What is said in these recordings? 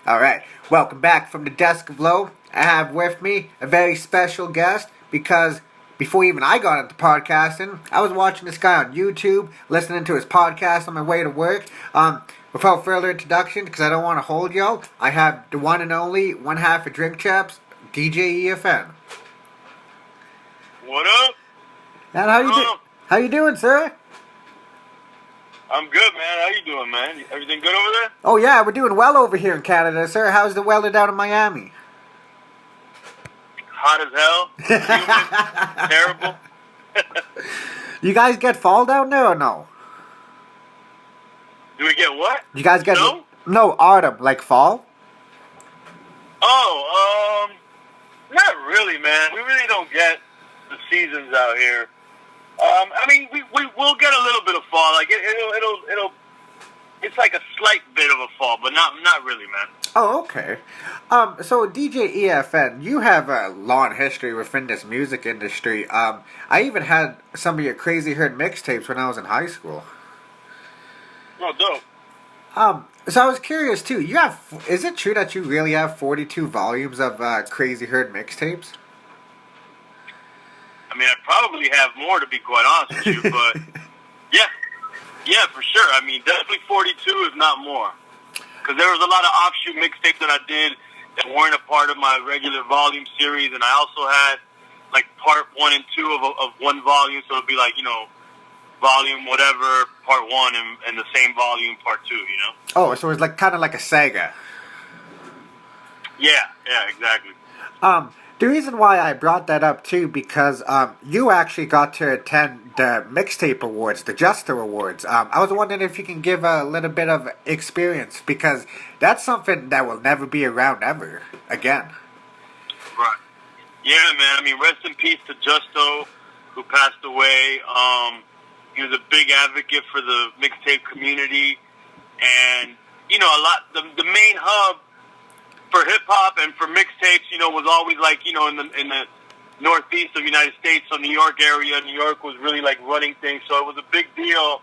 Alright, welcome back from the Desk of Low. I have with me a very special guest because before even I got into podcasting, I was watching this guy on YouTube, listening to his podcast on my way to work. Without further introduction, because I don't want to hold y'all, I have the one and only one half of Drink Chaps, DJ EFN. What up? And how you doing, sir? I'm good, man. How you doing, man? Everything good over there? Oh yeah, we're doing well over here in Canada, sir. How's the weather down in Miami? Hot as hell. Humid. Terrible. You guys get fall down there or no? Do we get what? You guys get snow? No, autumn, like fall? Oh, not really, man. We really don't get the seasons out here. I mean, we'll get a little bit of fall. Like it'll. It's like a slight bit of a fall, but not really, man. Oh, okay. So DJ EFN, you have a long history within this music industry. I even had some of your Crazy Herd mixtapes when I was in high school. Oh, dope. So I was curious too. Is it true that you really have 42 volumes of Crazy Herd mixtapes? I mean, I probably have more, to be quite honest with you, but yeah, for sure. I mean, definitely 42, if not more. Because there was a lot of offshoot mixtapes that I did that weren't a part of my regular volume series, and I also had like part 1 and 2 of one volume, so it'd be like, volume whatever, part 1, and the same volume, part 2, Oh, so it's like kind of like a saga. Yeah, exactly. The reason why I brought that up too, because you actually got to attend the Mixtape Awards, the Justo Awards. I was wondering if you can give a little bit of experience, because that's something that will never be around ever again. Right. Yeah, man. I mean, rest in peace to Justo, who passed away. He was a big advocate for the mixtape community, and the main hub for hip hop and for mixtapes, was always like, in the northeast of the United States, so New York area. New York was really like running things, so it was a big deal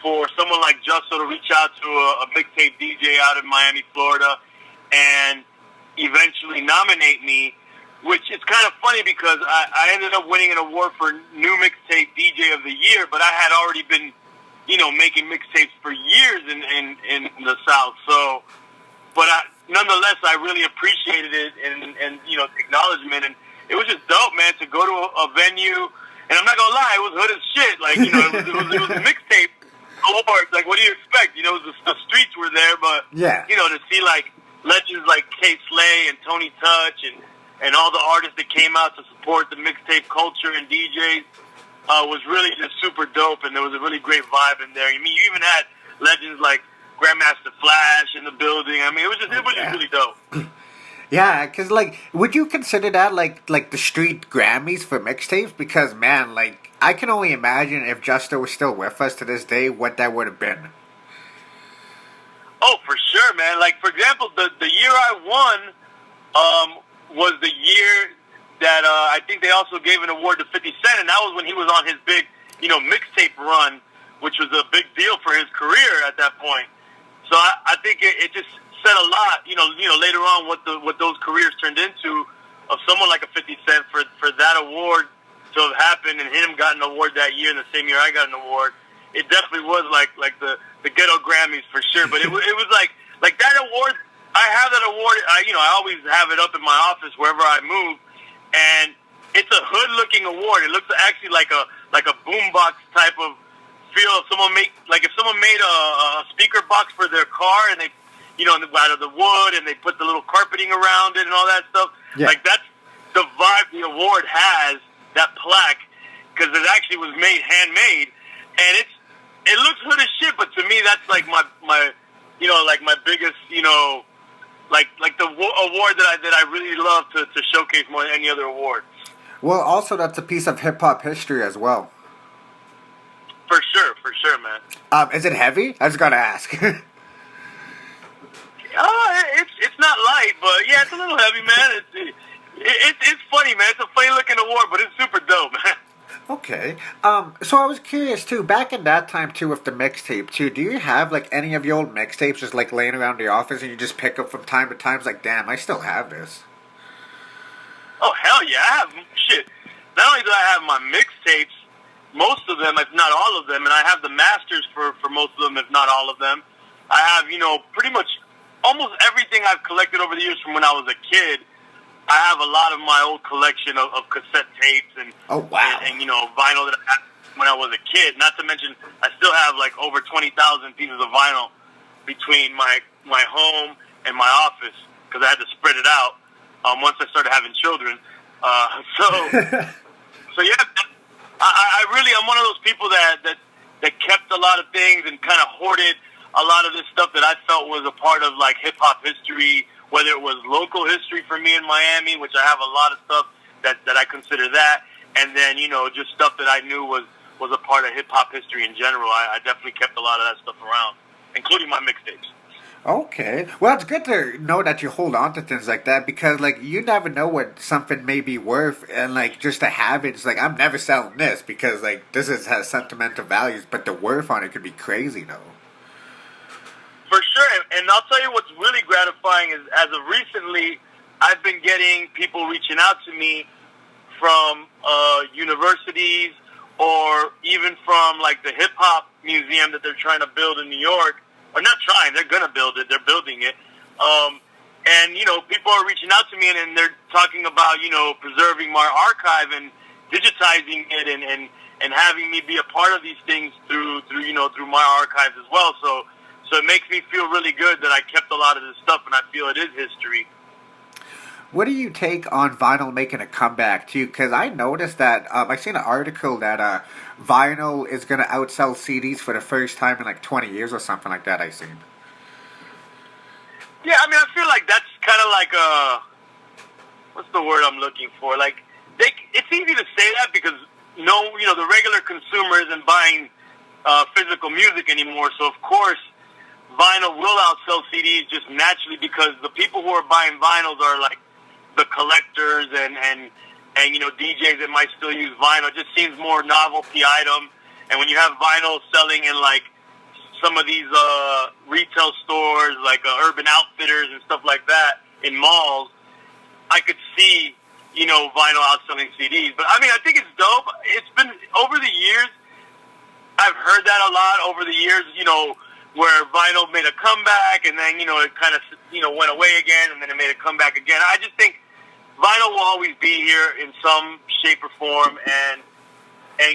for someone like Justo to reach out to a mixtape DJ out in Miami, Florida, and eventually nominate me, which is kind of funny because I ended up winning an award for New Mixtape DJ of the Year, but I had already been, making mixtapes for years in the South, so, but nonetheless, I really appreciated it and acknowledgement, and it was just dope, man, to go to a venue, and I'm not gonna lie, it was hood as shit, like, it was a mixtape award, like, what do you expect, the streets were there, but, yeah, to see, like, legends like K. Slay and Tony Touch, and all the artists that came out to support the mixtape culture and DJs, was really just super dope, and there was a really great vibe in there. I mean, you even had legends like Grandmaster Flash in the building. I mean, it was just really dope. Yeah, because, like, would you consider that, like the street Grammys for mixtapes? Because, man, like, I can only imagine if Justo was still with us to this day, what that would have been. Oh, for sure, man. Like, for example, the year I won was the year that I think they also gave an award to 50 Cent, and that was when he was on his big, mixtape run, which was a big deal for his career at that point. So I think it just said a lot, later on what those careers turned into, of someone like a 50 Cent for that award to have happened and him got an award that year and the same year I got an award. It definitely was like the ghetto Grammys for sure. But it was like that award. I have that award. I always have it up in my office wherever I move, and it's a hood looking award. It looks actually like a boombox type of feel. If someone made a speaker box for their car, and they, out of the wood, and they put the little carpeting around it and all that stuff. Yeah. Like, that's the vibe the award has, that plaque, because it actually was handmade, and it looks hood as shit. But to me, that's like my like my biggest, like the award that I really love to showcase more than any other award. Well, also that's a piece of hip hop history as well. For sure, man. Is it heavy? I was gonna ask. It's not light, but yeah, it's a little heavy, man. It's funny, man. It's a funny looking award, but it's super dope, man. Okay. So I was curious too. Back in that time too, with the mixtape too, do you have like any of your old mixtapes just like laying around the office and you just pick up from time to time? It's like, damn, I still have this. Oh hell yeah, I have shit. Not only do I have my mixtapes, most of them, if not all of them, and I have the masters for most of them, if not all of them. I have, pretty much almost everything I've collected over the years from when I was a kid. I have a lot of my old collection of cassette tapes and Oh wow. and vinyl that I had when I was a kid. Not to mention, I still have like over 20,000 pieces of vinyl between my home and my office because I had to spread it out once I started having children. So yeah, I really I'm one of those people that kept a lot of things and kind of hoarded a lot of this stuff that I felt was a part of like hip hop history, whether it was local history for me in Miami, which I have a lot of stuff that I consider that, and then just stuff that I knew was a part of hip hop history in general. I definitely kept a lot of that stuff around, including my mixtapes. Okay. Well, it's good to know that you hold on to things like that because, like, you never know what something may be worth, and like just to have it, it's like I'm never selling this because like has sentimental values, but the worth on it could be crazy though. For sure, and I'll tell you what's really gratifying is as of recently, I've been getting people reaching out to me from universities or even from like the hip hop museum that they're trying to build in New York. Or not trying, they're going to build it, they're building it. And, people are reaching out to me and they're talking about, preserving my archive and digitizing it and having me be a part of these things through my archives as well. So it makes me feel really good that I kept a lot of this stuff and I feel it is history. What do you take on vinyl making a comeback too? Because I noticed that I seen an article that vinyl is going to outsell CDs for the first time in like 20 years or something like that. I seen. Yeah, I mean, I feel like that's kind of like what's the word I'm looking for? Like it's easy to say that because the regular consumer isn't buying physical music anymore. So of course, vinyl will outsell CDs just naturally because the people who are buying vinyls are like the collectors and DJs that might still use vinyl. It just seems more novelty item. And when you have vinyl selling in like some of these retail stores, like Urban Outfitters and stuff like that in malls, I could see vinyl outselling CDs. But I mean, I think it's dope. It's been over the years. I've heard that a lot over the years. Where vinyl made a comeback and then, it kind of, went away again and then it made a comeback again. I just think vinyl will always be here in some shape or form and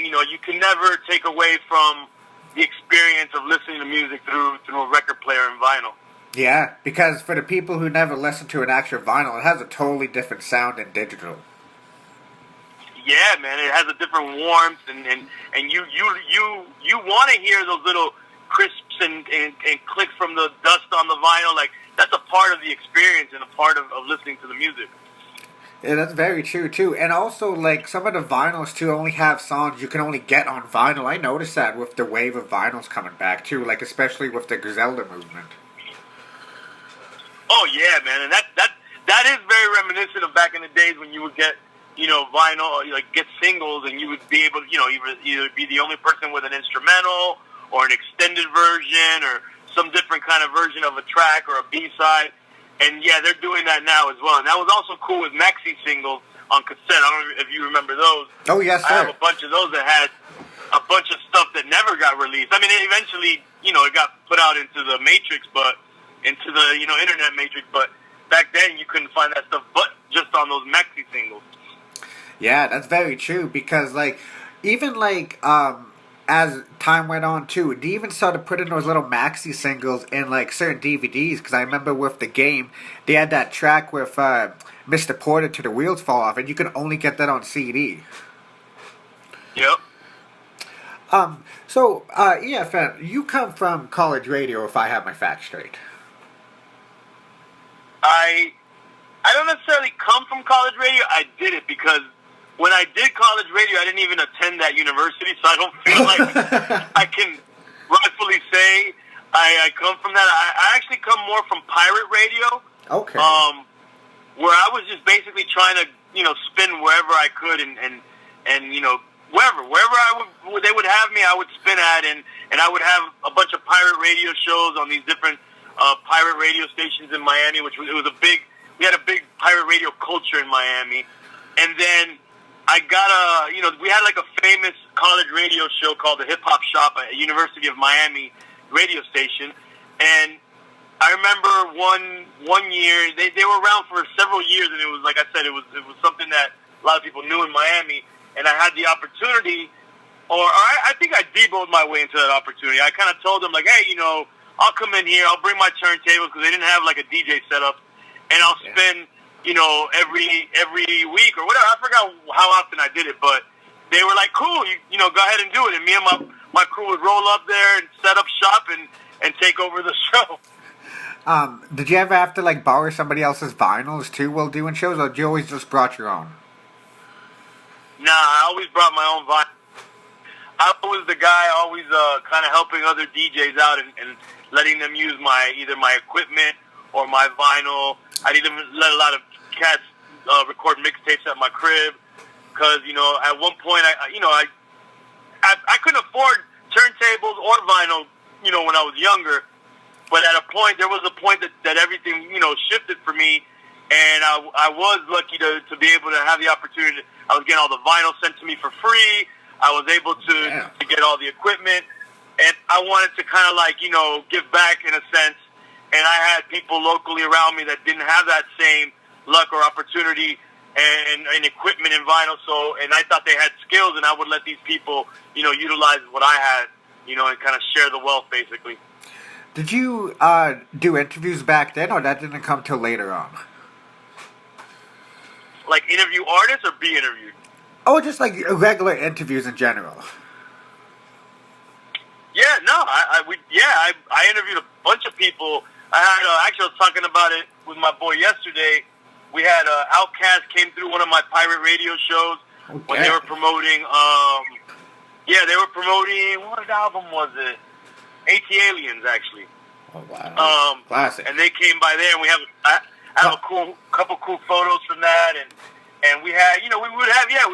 you can never take away from the experience of listening to music through a record player and vinyl. Yeah, because for the people who never listen to an actual vinyl, it has a totally different sound than digital. Yeah, man, it has a different warmth and you want to hear those little crisps and clicks from the dust on the vinyl. Like that's a part of the experience and a part of listening to the music. Yeah, that's very true too. And also, like some of the vinyls too only have songs you can only get on vinyl. I noticed that with the wave of vinyls coming back too, like especially with the Griselda movement. Oh yeah, man, and that is very reminiscent of back in the days when you would get vinyl, like get singles, and you would be able to either be the only person with an instrumental or an extended version or some different kind of version of a track or a B-side. And yeah, they're doing that now as well. And that was also cool with maxi singles on cassette. I don't know if you remember those. Oh, yes, sir. I have a bunch of those that had a bunch of stuff that never got released. I mean, it eventually, it got put out into the matrix, but into the, internet matrix. But back then, you couldn't find that stuff but just on those maxi singles. Yeah, that's very true because, like, even, like, as time went on too, they even started putting those little maxi singles in like certain DVDs. Because I remember with the game, they had that track with Mr. Porter to the Wheels Fall Off, and you could only get that on CD. Yep. So EFN, you come from college radio, if I have my facts straight. I don't necessarily come from college radio. I did it because when I did college radio, I didn't even attend that university, so I don't feel like I can rightfully say I come from that. I actually come more from pirate radio. Okay. Where I was just basically trying to, spin wherever I could and wherever they would have me, I would spin at, and I would have a bunch of pirate radio shows on these different pirate radio stations in Miami, which was, we had a big pirate radio culture in Miami. And then I got we had like a famous college radio show called the Hip Hop Shop at University of Miami radio station. And I remember one year, they were around for several years, and it was, like I said, it was something that a lot of people knew in Miami. And I had the opportunity, or I think I deboed my way into that opportunity. I kind of told them, like, hey, I'll come in here, I'll bring my turntables, because they didn't have like a DJ setup, and I'll spin, every week or whatever. I forgot how often I did it, but they were like, cool, go ahead and do it. And me and my crew would roll up there and set up shop and take over the show. Did you ever have to like borrow somebody else's vinyls too while doing shows, or did you always just brought your own? Nah, I always brought my own vinyl. I was the guy always kind of helping other DJs out and letting them use either my equipment or my vinyl. I'd even let a lot of cats record mixtapes at my crib, because at one point I couldn't afford turntables or vinyl when I was younger. But there was a point that everything, shifted for me, and I was lucky to be able to have the opportunity. I was getting all the vinyl sent to me for free. I was able to get all the equipment, and I wanted to kind of like, give back in a sense. And I had people locally around me that didn't have that same luck or opportunity and equipment and vinyl. And I thought they had skills, and I would let these people, utilize what I had, and kind of share the wealth, basically. Did you do interviews back then, or that didn't come till later on? Like interview artists or be interviewed? Oh, just like regular interviews in general. Yeah, no, I interviewed a bunch of people. I had actually I was talking about it with my boy yesterday. We had Outkast came through one of my pirate radio shows when they were promoting. They were promoting, what album was it? AT-Aliens, actually. Oh wow! Classic. And they came by there, and I have a couple cool photos from that, and we had, we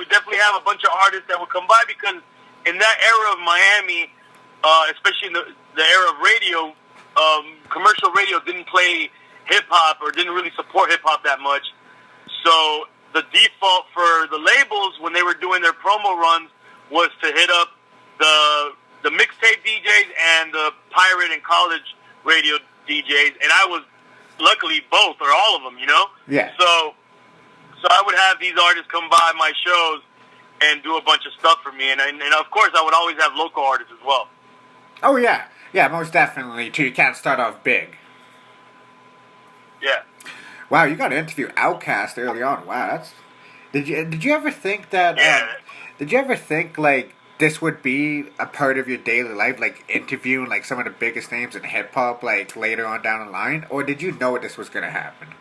definitely have a bunch of artists that would come by, because in that era of Miami, especially in the era of radio, commercial radio didn't play hip hop or didn't really support hip hop that much. So the default for the labels when they were doing their promo runs was to hit up the mixtape DJs and the pirate and college radio DJs, and I was luckily both or all of them, Yeah. So I would have these artists come by my shows and do a bunch of stuff for me, and of course I would always have local artists as well. Oh yeah, most definitely too. You can't start off big. Yeah. Wow, you got to interview Outkast early on. Wow, that's. Did you ever think that? Yeah. Did you ever think like this would be a part of your daily life, like interviewing like some of the biggest names in hip hop, like later on down the line, or did you know this was gonna happen?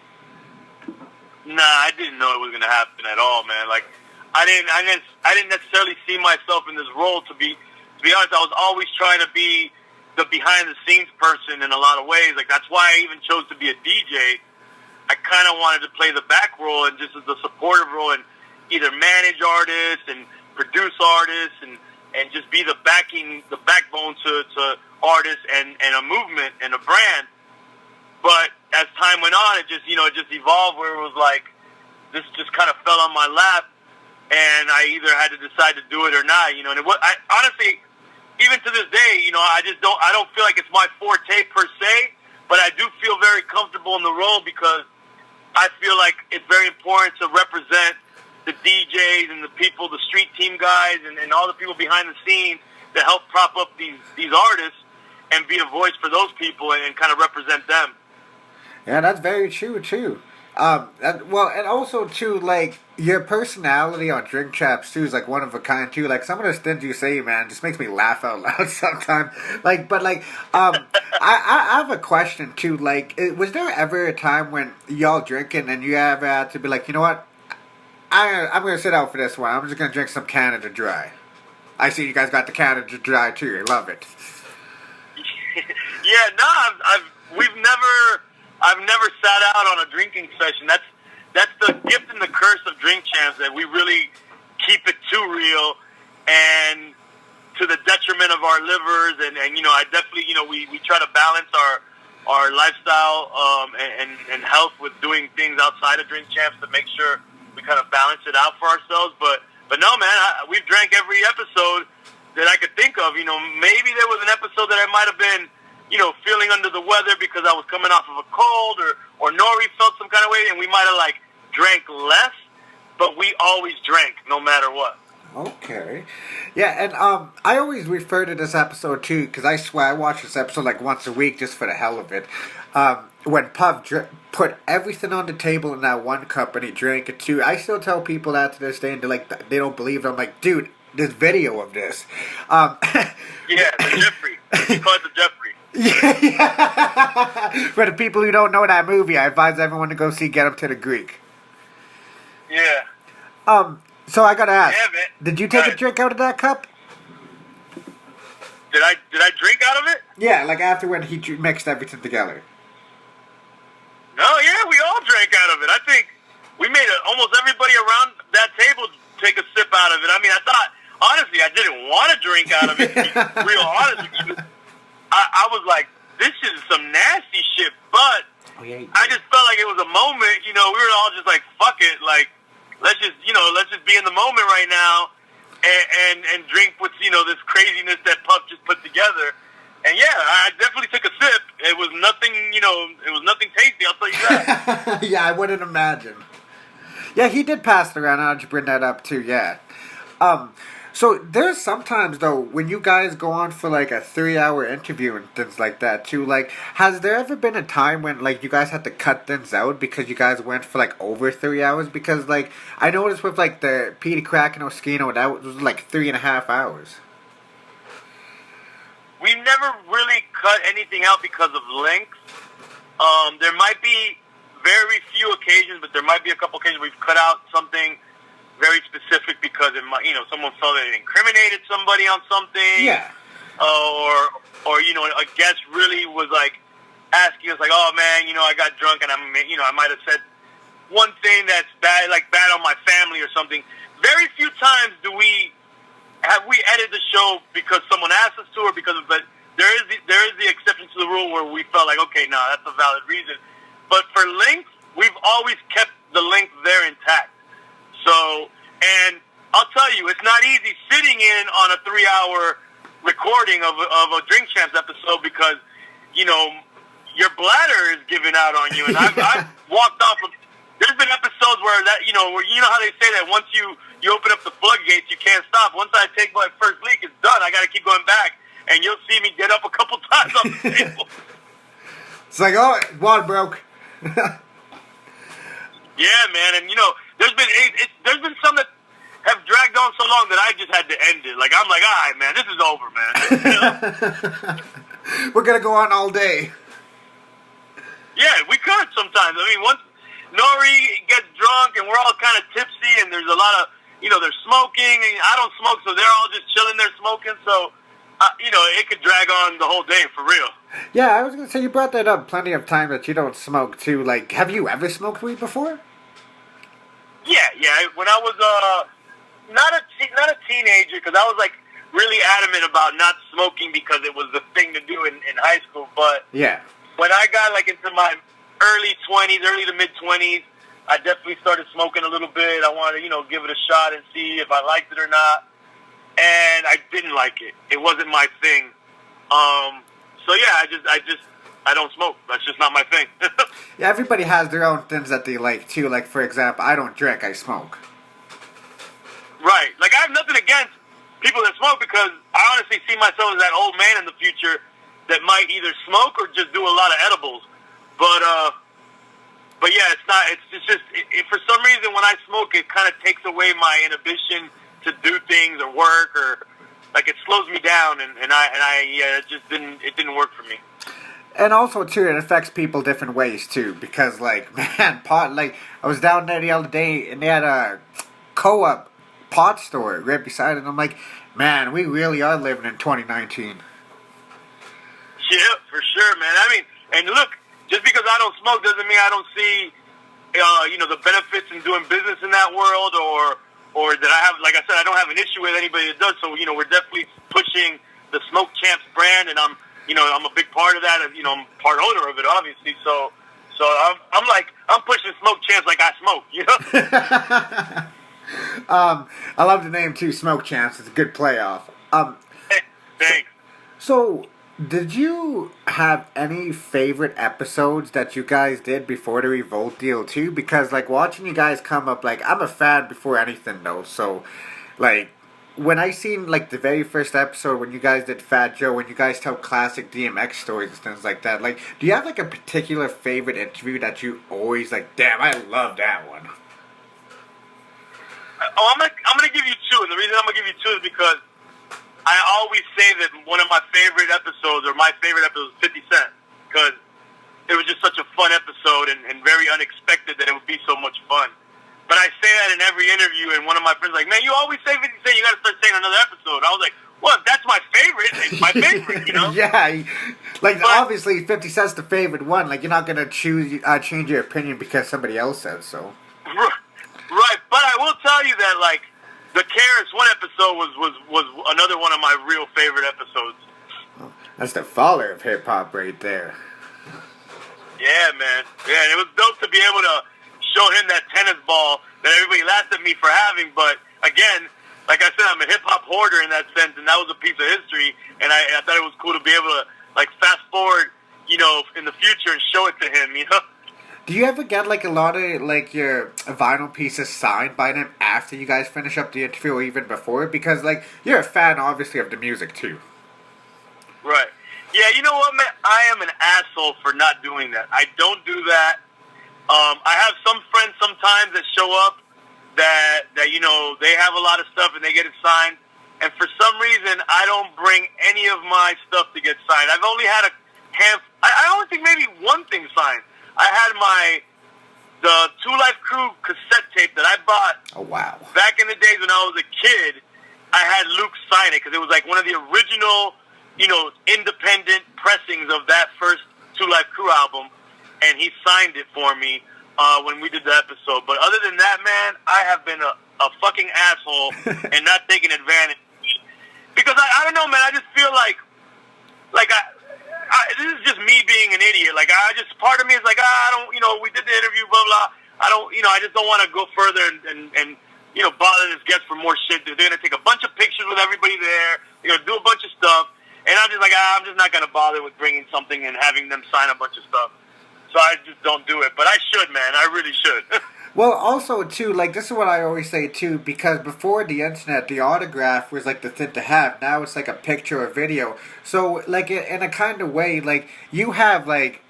Nah, I didn't know it was gonna happen at all, man. Like, I didn't necessarily see myself in this role. To be honest, I was always trying to be the behind the scenes person in a lot of ways. Like, that's why I even chose to be a DJ. I kind of wanted to play the back role and just the supportive role, and either manage artists and produce artists and just be the backbone to artists and a movement and a brand. But as time went on, it just evolved where it was like, this just kind of fell on my lap, and I either had to decide to do it or not, and I honestly, even to this day, I don't feel like it's my forte per se, but I do feel very comfortable in the role, because I feel like it's very important to represent the DJs and the people, the street team guys, and all the people behind the scenes that help prop up these artists and be a voice for those people and kind of represent them. Yeah, that's very true too. And also too, like your personality on Drink Chaps too is like one of a kind too. Like some of the things you say, man, just makes me laugh out loud sometimes. I have a question too. Like, was there ever a time when y'all drinking and you ever had to be like, you know what? I'm going to sit out for this one. I'm just going to drink some Canada Dry. I see you guys got the Canada Dry too. I love it. Yeah, no, I've never sat out on a drinking session. That's the gift and the curse of Drink Champs, that we really keep it too real, and to the detriment of our livers. And I definitely, we try to balance our lifestyle and health with doing things outside of Drink Champs to make sure we kind of balance it out for ourselves. But no, man, we've drank every episode that I could think of. Maybe there was an episode that I might have been, feeling under the weather because I was coming off of a cold, or Nori felt some kind of way, and we might have drank less, but we always drank no matter what. Okay. Yeah, and I always refer to this episode too, because I swear I watch this episode once a week just for the hell of it. When Puff put everything on the table in that one cup and he drank it too. I still tell people that to this day, and they don't believe it. I'm like, dude, there's video of this. Yeah, the Jeffrey. He called it the Jeffrey. Yeah. For the people who don't know that movie, I advise everyone to go see Get Him to the Greek. Yeah. So I gotta ask, yeah, man. Did you take a drink out of that cup? Did I drink out of it? Yeah, after when he mixed everything together. No, yeah, we all drank out of it. I think we made almost everybody around that table take a sip out of it. I mean, I thought, honestly, I didn't want to drink out of it, to be real honest with you. I was like, this is some nasty shit, but I just felt like it was a moment, we were all just like, fuck it, let's just be in the moment right now and drink with, this craziness that Puff just put together. And yeah, I definitely took a sip. It was nothing, it was nothing tasty, I'll tell you that. Yeah, I wouldn't imagine. Yeah, he did pass it around. I'll just bring that up too, yeah. So there's sometimes though when you guys go on for a 3-hour interview and things like that too. Has there ever been a time when you guys had to cut things out because you guys went for over 3 hours? Because I noticed with the Petey Crack and Oskino, that was 3.5 hours. We never really cut anything out because of length. There might be very few occasions, but there might be a couple occasions we've cut out something very specific because it might, someone felt that it incriminated somebody on something. Yeah. Or a guest really was asking us oh man, I got drunk and I might have said one thing that's bad, bad on my family or something. Very few times have we edited the show because someone asked us to, or but there is the exception to the rule where we felt okay, no, that's a valid reason. But for length, we've always kept the length there intact. So, and I'll tell you, it's not easy sitting in on a 3-hour recording of a Drink Champs episode because, your bladder is giving out on you. And I've walked off of, there's been episodes where that, where how they say that once you open up the floodgates, you can't stop. Once I take my first leak, it's done. I got to keep going back. And you'll see me get up a couple times on the table. It's oh, water broke. Yeah, man. And, there's been some that have dragged on so long that I just had to end it. I'm all right, man, this is over, man. We're going to go on all day. Yeah, we could sometimes. I mean, once Nori gets drunk and we're all kind of tipsy and there's a lot of, they're smoking. And I don't smoke, so they're all just chilling there smoking. So, it could drag on the whole day, for real. Yeah, I was going to say, you brought that up plenty of times that you don't smoke, too. Have you ever smoked weed before? Yeah. When I was not a teenager, because I was really adamant about not smoking because it was the thing to do in high school. But yeah, when I got into my early to mid 20s, I definitely started smoking a little bit. I wanted to give it a shot and see if I liked it or not. And I didn't like it. It wasn't my thing. So yeah, I don't smoke. That's just not my thing. Yeah, everybody has their own things that they like too. For example, I don't drink, I smoke. Right. I have nothing against people that smoke because I honestly see myself as that old man in the future that might either smoke or just do a lot of edibles. But yeah, it's not. It's just for some reason when I smoke, it kind of takes away my inhibition to do things or work, or it slows me down, and it just didn't work for me. And also too, it affects people different ways too, because man, pot, I was down there the other day and they had a co-op pot store right beside it, and I'm like, man, we really are living in 2019. Yeah, for sure, man. I mean, and look, just because I don't smoke doesn't mean I don't see, the benefits in doing business in that world, or that I have, like I said, I don't have an issue with anybody that does. So, we're definitely pushing the Smoke Champs brand, and I'm a big part of that. I'm part owner of it, obviously. So I'm pushing Smoke Champs like I smoke, I love the name too, Smoke Champs. It's a good playoff. Thanks. So, did you have any favorite episodes that you guys did before the Revolt deal too? Because like watching you guys come up, like I'm a fan before anything though. So, like when I seen like the very first episode when you guys did Fat Joe, when you guys tell classic DMX stories and things like that, like do you have like a particular favorite interview that you always like? Damn, I love that one. Oh, I'm gonna give you two, and the reason I'm gonna give you two is because I always say that one of my favorite episodes, or my favorite episode, is 50 Cent, because it was just such a fun episode and very unexpected that it would be so much fun. But I say that in every interview, and one of my friends is like, man, you always say 50 Cent, you got to start saying another episode. I was like, well, if that's my favorite, it's my favorite, Yeah, like obviously 50 Cent's the favorite one. Like you're not gonna change your opinion because somebody else says so. Right, but I will tell you that like the KRS-One episode was another one of my real favorite episodes. Oh, that's the father of hip hop right there. Yeah, man. Yeah, and it was dope to be able to show him that tennis ball that everybody laughed at me for having. But again, like I said, I'm a hip hop hoarder in that sense, and that was a piece of history. And I thought it was cool to be able to like fast forward, in the future and show it to him. Do you ever get like a lot of like your vinyl pieces signed by them after you guys finish up the interview or even before? Because like you're a fan obviously of the music too. Right. Yeah, you know what, man? I am an asshole for not doing that. I don't do that. I have some friends sometimes that show up that they have a lot of stuff and they get it signed. And for some reason, I don't bring any of my stuff to get signed. I've only had I only think maybe one thing signed. I had the Two Life Crew cassette tape that I bought. Oh, wow. Back in the days when I was a kid, I had Luke sign it because it was like one of the original, independent pressings of that first Two Life Crew album, and he signed it for me when we did the episode. But other than that, man, I have been a fucking asshole and not taking advantage. Because I don't know, man, I just feel like this is just me being an idiot. Like, part of me is like, I don't, we did the interview, blah, blah. I just don't want to go further and bother this guest for more shit. They're going to take a bunch of pictures with everybody there. They're going to do a bunch of stuff. And I'm just like, I'm just not going to bother with bringing something and having them sign a bunch of stuff. So I just don't do it. But I should, man. I really should. Well, also, too, like, this is what I always say, too, because before the internet, the autograph was, like, the thing to have. Now it's, like, a picture or video. So, like, in a kind of way, like, you have, like,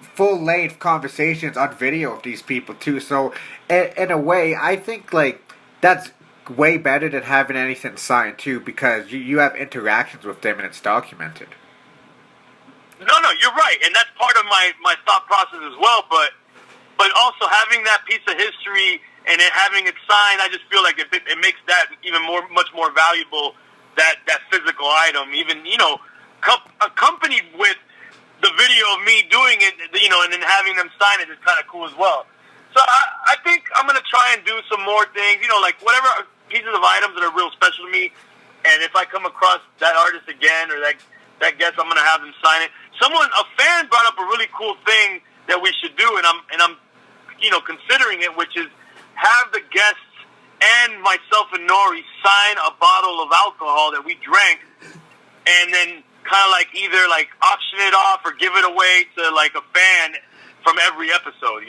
full-length conversations on video with these people, too. So, in a way, I think, like, that's way better than having anything signed, too, because you have interactions with them and it's documented. No, you're right. And that's part of my thought process as well, but also having that piece of history and then having it signed, I just feel like it makes that even much more valuable, that physical item, even, accompanied with the video of me doing it, and then having them sign it is kind of cool as well. So I think I'm going to try and do some more things, like whatever pieces of items that are real special to me, and if I come across that artist again or that guest, I'm going to have them sign it. A fan brought up a really cool thing that we should do, and I'm considering it, which is have the guests and myself and Nori sign a bottle of alcohol that we drank, and then kind of like either like auction it off or give it away to like a fan from every episode,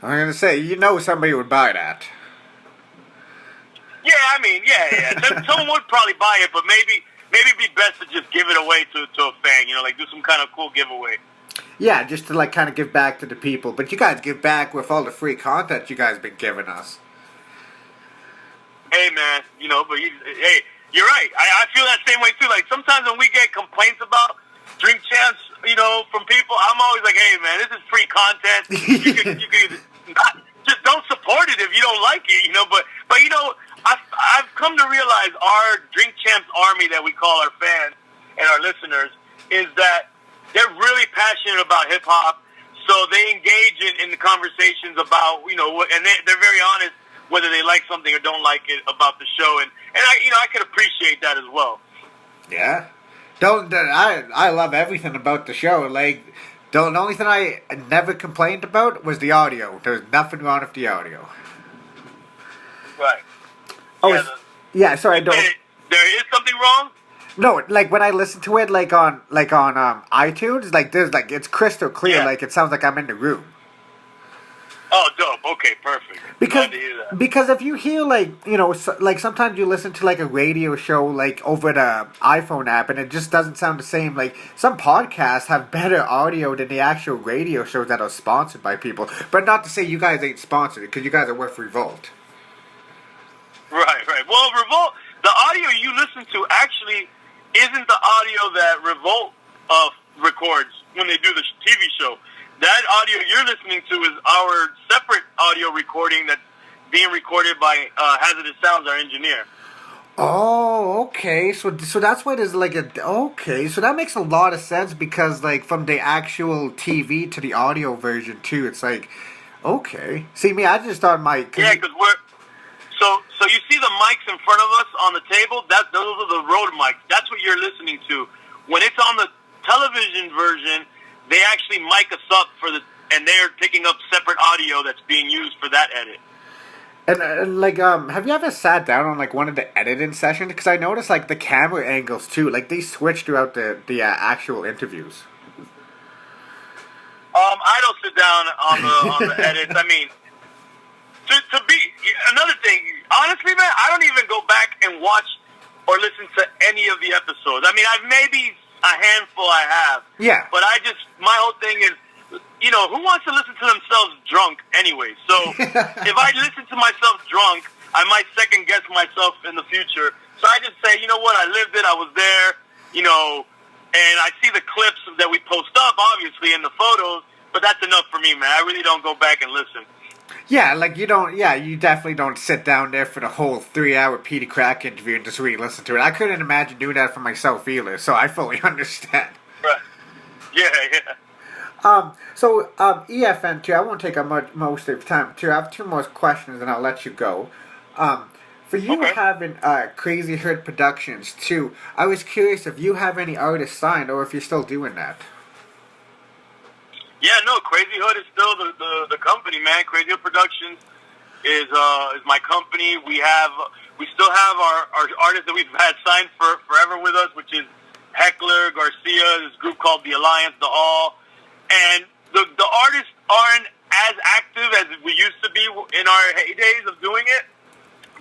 I'm going to say, somebody would buy that. Yeah, I mean, yeah. Someone would probably buy it, but maybe it'd be best to just give it away to a fan, like do some kind of cool giveaway. Yeah, just to like kind of give back to the people. But you guys give back with all the free content you guys been giving us. Hey, man, hey, you're right. I feel that same way too. Like sometimes when we get complaints about Drink Champs, from people, I'm always like, hey, man, this is free content. You can not, just don't support it if you don't like it, But I've come to realize our Drink Champs army that we call our fans and our listeners is that they're really passionate about hip-hop, so they engage in the conversations about, and they're very honest whether they like something or don't like it about the show, and I could appreciate that as well. Yeah. I love everything about the show. Like, the only thing I never complained about was the audio. There was nothing wrong with the audio. Right. Oh, yeah. Sorry, I don't. There is something wrong. No, like when I listen to it, like on iTunes, like there's like it's crystal clear. Yeah. Like it sounds like I'm in the room. Oh, dope. Okay, perfect. Because Glad to hear that. because if you hear like like sometimes you listen to like a radio show like over the iPhone app and it just doesn't sound the same. Like some podcasts have better audio than the actual radio shows that are sponsored by people. But not to say you guys ain't sponsored because you guys are with Revolt. Right. Well, Revolt, the audio you listen to actually isn't the audio that Revolt records when they do the TV show. That audio you're listening to is our separate audio recording that's being recorded by Hazardous Sounds, our engineer. Oh, okay. So that's why there's like okay. So that makes a lot of sense because like from the actual TV to the audio version too, it's like okay. See me, I just thought Yeah, because we're so you see the mics in front of us on the table. Those are the Rode mics. That's what you're listening to. When it's on the television version, they actually mic us up and they're picking up separate audio that's being used for that edit. And like, have you ever sat down on like one of the editing sessions? Because I noticed like the camera angles too, like they switch throughout the actual interviews. I don't sit down on the edits. I mean, to be another thing, honestly, man, I don't even go back and watch or listen to any of the episodes. I mean, I've maybe a handful I have. Yeah. But my whole thing is, who wants to listen to themselves drunk anyway? So if I listen to myself drunk, I might second guess myself in the future. So I just say, you know what, I lived it, I was there, and I see the clips that we post up, obviously, in the photos, but that's enough for me, man. I really don't go back and listen. Yeah, like you definitely don't sit down there for the whole 3-hour Petey Crack interview and just really listen to it. I couldn't imagine doing that for myself either, so I fully understand. Right. Yeah. So, EFN too, I won't take up most of your time too. I have 2 more questions and I'll let you go. For you having Crazy Hood Productions too, I was curious if you have any artists signed or if you're still doing that. Yeah, no, Crazy Hood is still the company, man. Crazy Hood Productions is my company. We still have our artists that we've had signed forever with us, which is Heckler, Garcia, this group called The Alliance, The All. And the artists aren't as active as we used to be in our heydays of doing it,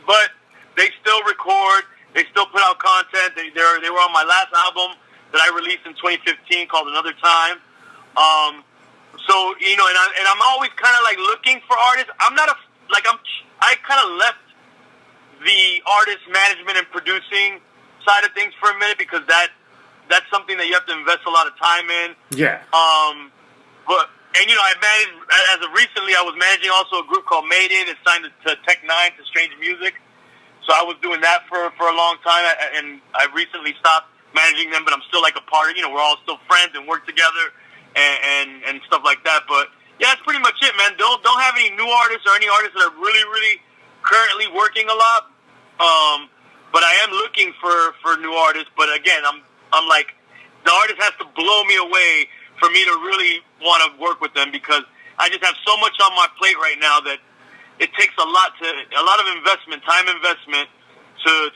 but they still record, they still put out content. They were on my last album that I released in 2015 called Another Time. So, and I'm always kind of like looking for artists. I kind of left the artist management and producing side of things for a minute because that's something that you have to invest a lot of time in. Yeah. I managed, as of recently, I was managing also a group called Mayday that signed to Tech 9 to Strange Music. So I was doing that for a long time, and I recently stopped managing them, but I'm still like a part of, we're all still friends and work together and stuff like that. But yeah, that's pretty much it, man. Don't have any new artists or any artists that are really, really currently working a lot. But I am looking for new artists. But again, I'm like, the artist has to blow me away for me to really want to work with them because I just have so much on my plate right now that it takes a lot of investment, time investment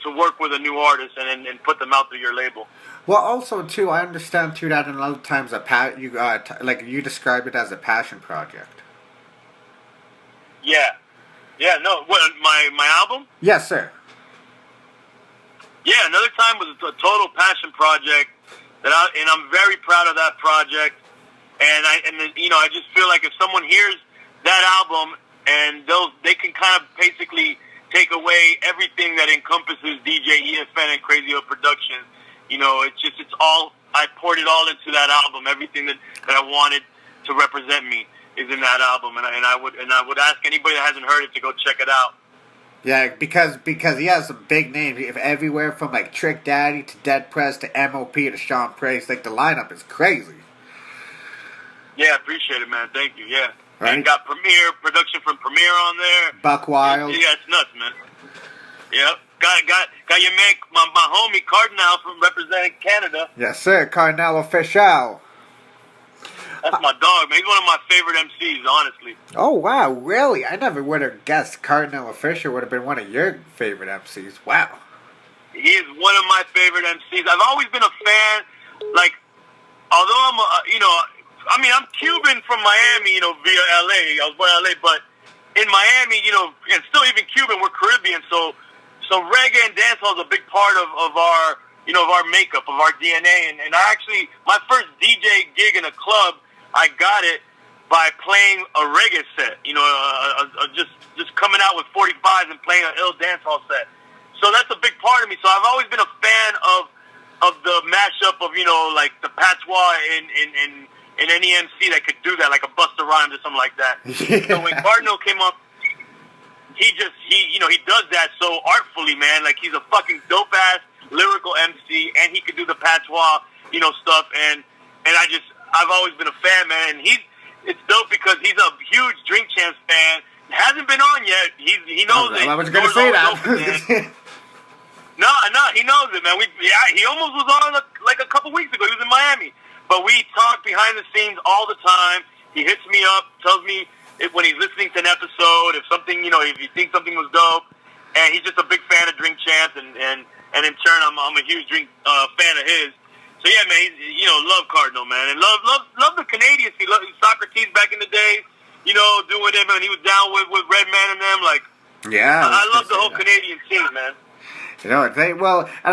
to work with a new artist and put them out through your label. Well, also too, I understand too that in a lot of times you describe it as a passion project. Yeah. No, what my album? Yes, sir. Yeah, Another Time was a total passion project. And I'm very proud of that project, and I just feel like if someone hears that album and they can kind of basically take away everything that encompasses DJ EFN and Crazy Hood Productions. It's all, I poured it all into that album. Everything that I wanted to represent me is in that album, and I would ask anybody that hasn't heard it to go check it out. Yeah, because he has some big names everywhere from like Trick Daddy to Dead Prez to MOP to Sean Price. Like the lineup is crazy. Yeah, appreciate it, man. Thank you. Yeah, right. And got production from Premiere on there. Buck Wild. Yeah, it's nuts, man. Yep. Got your man, my homie Cardinal from representing Canada. Yes, sir. Cardinal Official. That's my dog, man. He's one of my favorite MCs, honestly. Oh, wow. Really? I never would have guessed Cardinal Official would have been one of your favorite MCs. Wow. He is one of my favorite MCs. I've always been a fan, like, although I'm Cuban from Miami, via LA. I was born in LA, but in Miami, and still even Cuban, we're Caribbean, so reggae and dancehall is a big part of our, of our makeup, of our DNA. And I actually, my first DJ gig in a club, I got it by playing a reggae set, just coming out with 45s and playing an ill dancehall set. So that's a big part of me. So I've always been a fan of the mashup of, like the patois in any MC that could do that, like a Busta Rhymes or something like that. Yeah. So when Cardinal came up, he does that so artfully, man. Like, he's a fucking dope ass lyrical MC, and he could do the patois, stuff. And I've always been a fan, man. And it's dope because he's a huge Drink Champs fan. Hasn't been on yet. He knows it. I was going to say that. No, he knows it, man. He almost was on like a couple weeks ago. He was in Miami, but we talk behind the scenes all the time. He hits me up, tells me when he's listening to an episode, if something, if you think something was dope, and he's just a big fan of Drink Champs, and in turn, I'm a huge fan of his. So yeah, man, love Cardinal, man, and love the Canadians. He loved Socrates back in the day, doing it, man. He was down with Redman and them, like. Yeah, I love the whole Canadian scene, man. And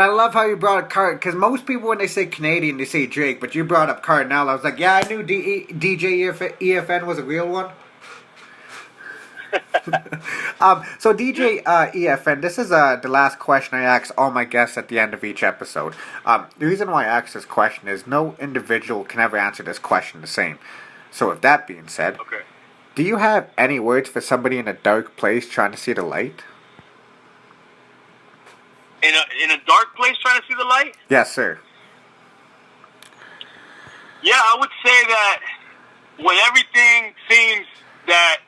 I love how you brought up because most people, when they say Canadian, they say Drake, but you brought up Cardinal. I was like, yeah, I knew DJ EFN was a real one. So DJ EFN, this is the last question I ask all my guests at the end of each episode. The reason why I ask this question is no individual can ever answer this question the same. So with that being said, okay. Do you have any words for somebody in a dark place trying to see the light? In a dark place trying to see the light? Yes, sir. Yeah, I would say that when everything seems that's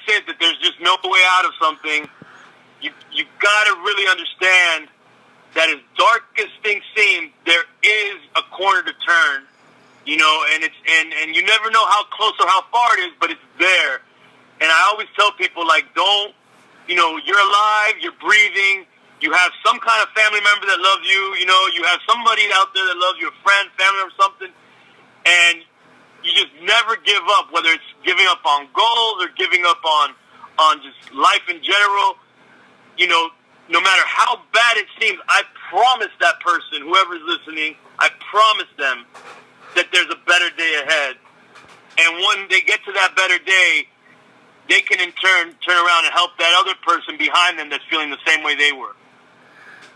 it, that there's just no way out of something, you gotta really understand that as dark as things seem, there is a corner to turn, and you never know how close or how far it is, but it's there. And I always tell people, like, don't, you're alive, you're breathing, you have some kind of family member that loves you, you have somebody out there that loves you, a friend, family or something, and you just never give up, whether it's giving up on goals or giving up on just life in general. No matter how bad it seems, I promise that person, whoever's listening, I promise them that there's a better day ahead. And when they get to that better day, they can in turn around and help that other person behind them that's feeling the same way they were.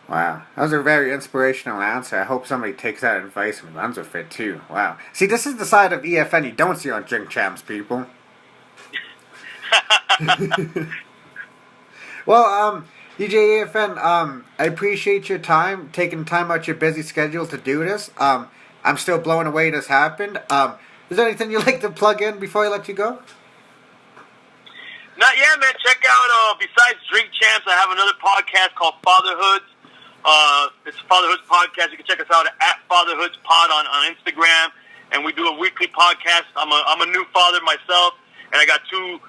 Wow, that was a very inspirational answer. I hope somebody takes that advice and runs with it too. Wow. See, this is the side of EFN you don't see on Drink Champs, people. Well, DJ EFN, I appreciate your time, taking time out your busy schedule to do this. I'm still blown away this happened. Is there anything you'd like to plug in before I let you go? Not yet, man. Check out, besides Drink Champs, I have another podcast called Fatherhoods. It's Fatherhoods Podcast. You can check us out at Fatherhoods Pod on Instagram, and we do a weekly podcast. I'm a new father myself, and I got two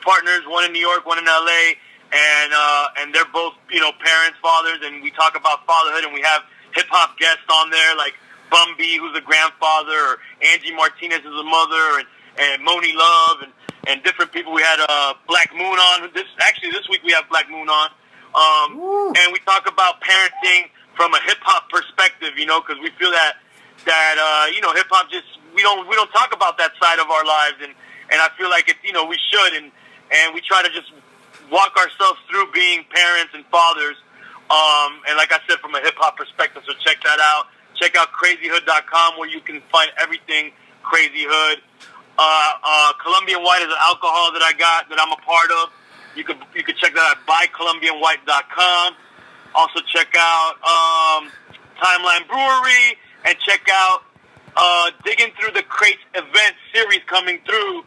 partners, one in New York, one in LA, and they're both parents, fathers, and we talk about fatherhood, and we have hip hop guests on there like Bumby, who's a grandfather, or Angie Martinez is a mother, and Moni Love, and different people. We had Black Moon on. This week we have Black Moon on. And we talk about parenting from a hip hop perspective, because we feel that hip hop we don't talk about that side of our lives, and I feel like we should, and we try to just walk ourselves through being parents and fathers, and like I said, from a hip hop perspective. So check that out. Check out crazyhood.com where you can find everything Crazy Hood. Colombian White is an alcohol that I got that I'm a part of. You could check that out at buycolombianwhite.com. Also check out Timeline Brewery, and check out Digging Through the Crates event series coming through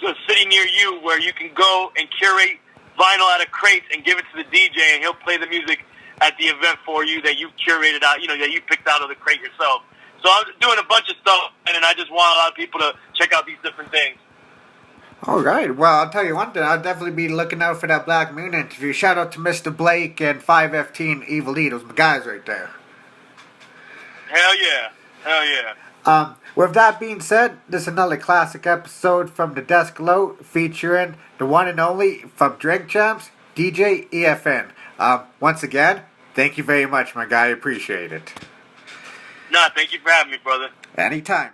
a city near you where you can go and curate vinyl out of crates and give it to the DJ, and he'll play the music at the event for you that you curated out, that you picked out of the crate yourself. So I'm doing a bunch of stuff, and I just want a lot of people to check out these different things. All right. Well, I'll tell you one thing. I'll definitely be looking out for that Black Moon interview. Shout out to Mr. Blake and 5FT and Evil E. Those my guys right there. Hell yeah. Hell yeah. With that being said, this is another classic episode from the Desk Low featuring the one and only from Drink Champs, DJ EFN. Once again, thank you very much, my guy. I appreciate it. Nah, thank you for having me, brother. Anytime.